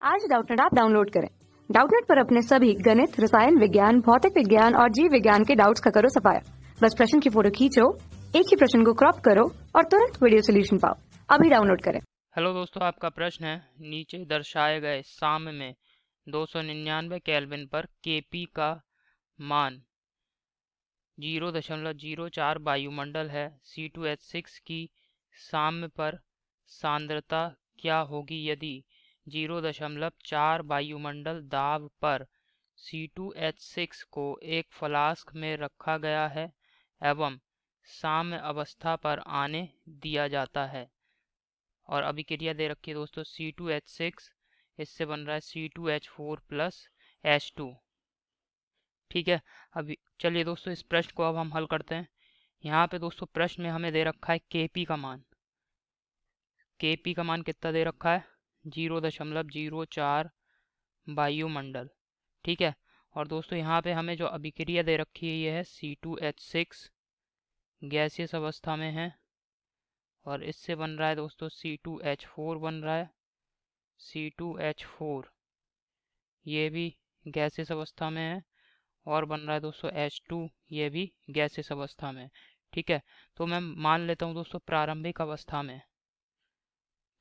आज Doubtnut app download करें। Doubtnut पर अपने सभी गणित, रसायन विज्ञान, भौतिक विज्ञान और जीव विज्ञान के डाउट्स का करो सफाया। बस प्रश्न की फोटो खींचो, एक ही प्रश्न को क्रॉप करो और तुरंत वीडियो सोल्यूशन पाओ। अभी डाउनलोड करें। हेलो दोस्तों, आपका प्रश्न है नीचे दर्शाए गए साम्य में 299 केल्विन पर Kp का मान 0.04 वायुमंडल है। C2H6 की साम्य पर सांद्रता क्या होगी यदि 0.4 वायुमंडल दाब पर C2H6 को एक फ्लास्क में रखा गया है एवं साम्य अवस्था पर आने दिया जाता है। और अभिक्रिया दे रखी है दोस्तों C2H6, इससे बन रहा है C2H4 प्लस H2। ठीक है, अभी चलिए दोस्तों इस प्रश्न को अब हम हल करते हैं। यहाँ पे दोस्तों प्रश्न में हमें दे रखा है Kp का मान। Kp का मान कितना दे रखा है? 0.04 वायुमंडल। ठीक है, और दोस्तों यहाँ पे हमें जो अभिक्रिया दे रखी है ये है C2H6 गैसियस अवस्था में है, और इससे बन रहा है दोस्तों C2H4 बन रहा है। C2H4 ये भी गैसियस अवस्था में है, और बन रहा है दोस्तों H2 ये भी गैसियस अवस्था में। ठीक है, तो मैं मान लेता हूँ दोस्तों प्रारंभिक अवस्था में,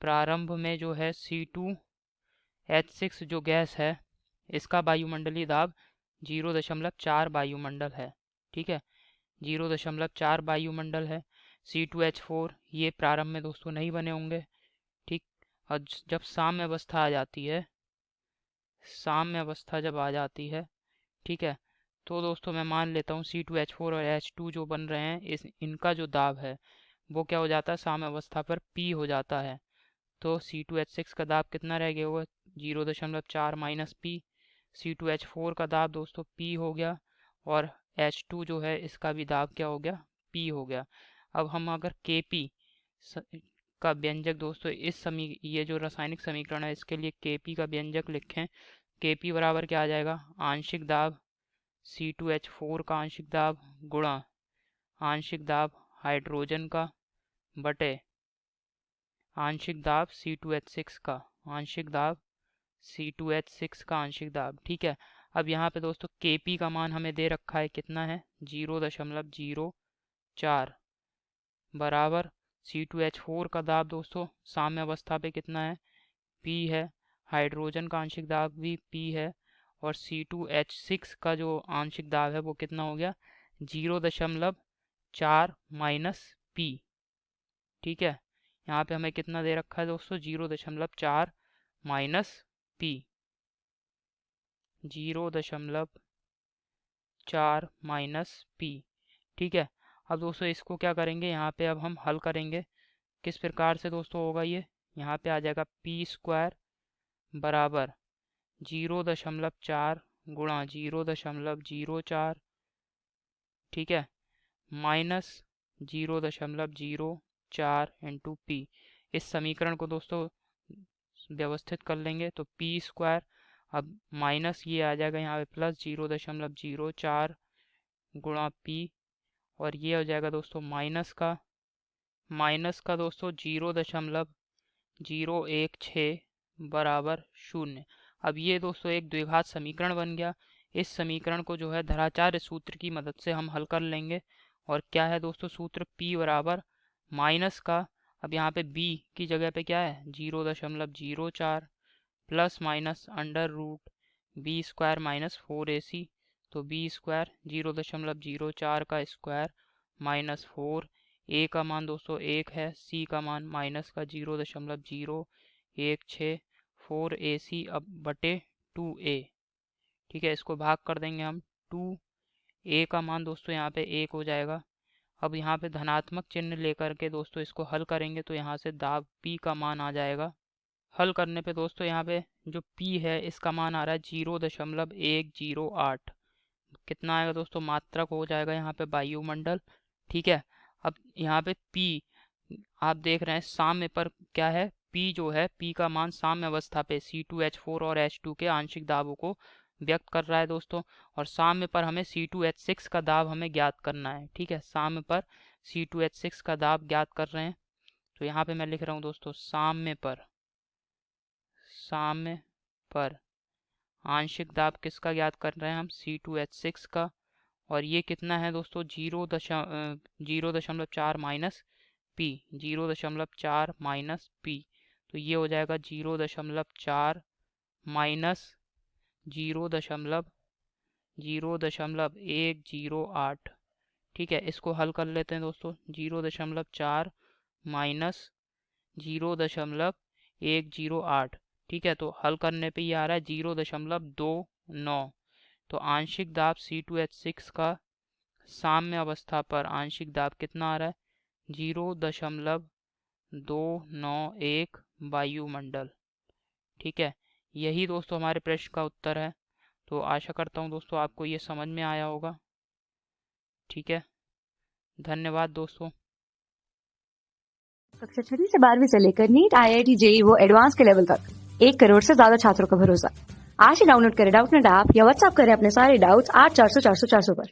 प्रारंभ में जो है C2H6 जो गैस है इसका वायुमंडलीय दाब 0.4 वायुमंडल है। ठीक है, 0.4 वायुमंडल है। C2H4 ये प्रारंभ में दोस्तों नहीं बने होंगे। ठीक, और जब साम्य अवस्था आ जाती है, साम्य अवस्था जब आ जाती है, ठीक है, तो दोस्तों मैं मान लेता हूँ C2H4 और H2 जो बन रहे हैं इनका जो दाब है वो क्या हो जाता है, साम्य अवस्था पर P हो जाता है। तो C2H6 का दाब कितना रह गया होगा? 0.4 माइनस P। C2H4 का दाब दोस्तों P हो गया, और H2 जो है इसका भी दाब क्या हो गया? P हो गया। अब हम अगर Kp का व्यंजक दोस्तों ये जो रासायनिक समीकरण है इसके लिए Kp का व्यंजक लिखें। Kp बराबर क्या आ जाएगा? आंशिक दाब C2H4 का आंशिक दाब गुणा आंशिक दाब हाइड्रोजन का बटे आंशिक दाब C2H6 का, आंशिक दाब C2H6 का आंशिक दाब। ठीक है, अब यहाँ पे दोस्तों Kp का मान हमें दे रखा है, कितना है? 0.04 बराबर C2H4 का दाब दोस्तों साम्य अवस्था पे कितना है? P है। हाइड्रोजन का आंशिक दाब भी P है, और C2H6 का जो आंशिक दाब है वो कितना हो गया? 0.4 माइनस P। ठीक है, यहाँ पे हमें कितना दे रखा है दोस्तों? 0.4 माइनस P, 0.4 माइनस P। ठीक है, अब दोस्तों इसको क्या करेंगे, यहाँ पे अब हम हल करेंगे। किस प्रकार से दोस्तों होगा ये? यहाँ पे आ जाएगा P² बराबर 0.4 गुणा 0.04, ठीक है, माइनस 0.04 इंटू P। इस समीकरण को दोस्तों व्यवस्थित कर लेंगे तो P², अब माइनस ये आ जाएगा यहाँ पे प्लस 0.04 गुणा P, और ये हो जाएगा दोस्तों माइनस का दोस्तों 0.016 बराबर 0। अब ये दोस्तों एक द्विघात समीकरण बन गया। इस समीकरण को जो है धराचार्य सूत्र की मदद से हम हल कर लेंगे। और क्या है दोस्तों सूत्र? P बराबर माइनस का, अब यहाँ पे B की जगह पे क्या है? 0.04 plus minus under root B² minus 4AC। तो B² 0.04 का स्क्वायर माइनस 4, ए का मान दोस्तों 1 है, सी का मान माइनस का 0.016 4AC अब बटे 2A। ठीक है, इसको भाग कर देंगे हम 2A का मान दोस्तों यहाँ पे 1 हो जाएगा। अब यहाँ पे धनात्मक चिन्ह लेकर के दोस्तों इसको हल करेंगे तो यहाँ से दाब P का मान आ जाएगा। हल करने पे दोस्तों यहाँ पे जो P है इसका मान आ रहा है 0.108। कितना आएगा दोस्तों? मात्रक हो जाएगा यहाँ पे वायुमंडल। ठीक है, अब यहाँ पे P आप देख रहे हैं साम्य पर क्या है? P जो है P का मान साम्य अवस्था पे C2H4 और H2 के आंशिक दाबों को व्यक्त कर रहा है दोस्तों, और साम्य पर हमें C2H6 का दाब हमें ज्ञात करना है। ठीक है, साम्य पर C2H6 का दाब ज्ञात कर रहे हैं, तो यहाँ पे मैं लिख रहा हूँ दोस्तों साम्य पर आंशिक दाब किसका ज्ञात कर रहे हैं हम, C2H6 का। और ये कितना है दोस्तों, 0.4 माइनस पी, 0.4 माइनस पी। तो ये हो जाएगा 0.4 माइनस 0.108। ठीक है, इसको हल कर लेते हैं दोस्तों। 0.4 माइनस 0.108। ठीक है, तो हल करने पे ये आ रहा है 0.29। तो आंशिक दाब C2H6 का साम्य अवस्था पर आंशिक दाब कितना आ रहा है, 0.291 वायुमंडल। ठीक है, यही दोस्तों हमारे प्रश्न का उत्तर है। तो आशा करता हूँ दोस्तों आपको ये समझ में आया होगा। ठीक है, धन्यवाद दोस्तों। कक्षा 6 से 12वीं से लेकर नीट, IIT, JEE वो एडवांस के लेवल तक 1 करोड़ से ज्यादा छात्रों का भरोसा। आज ही डाउनलोड करें डाउटनेट ऐप या व्हाट्सएप करें अपने सारे डाउट्स 8400 400 400 पर।